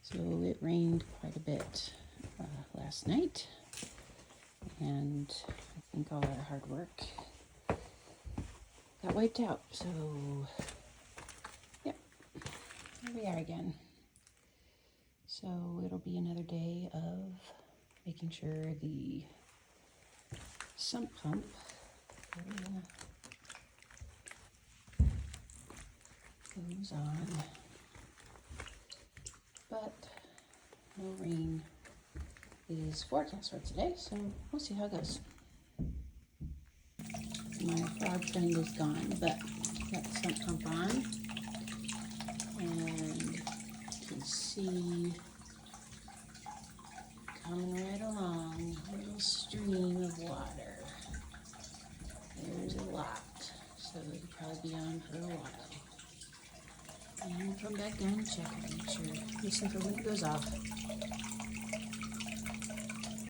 So it rained quite a bit last night, and I think all our hard work got wiped out. So, yep, here we are again. So it'll be another day of making sure the sump pump goes on, but no rain is forecast for today, so we'll see how it goes. My frog friend is gone, but got the sump pump on, and you can see coming right along a little stream of water. There's a lot, so it'll probably be on for a while. And come back down and check it, make sure, listen for when it goes off.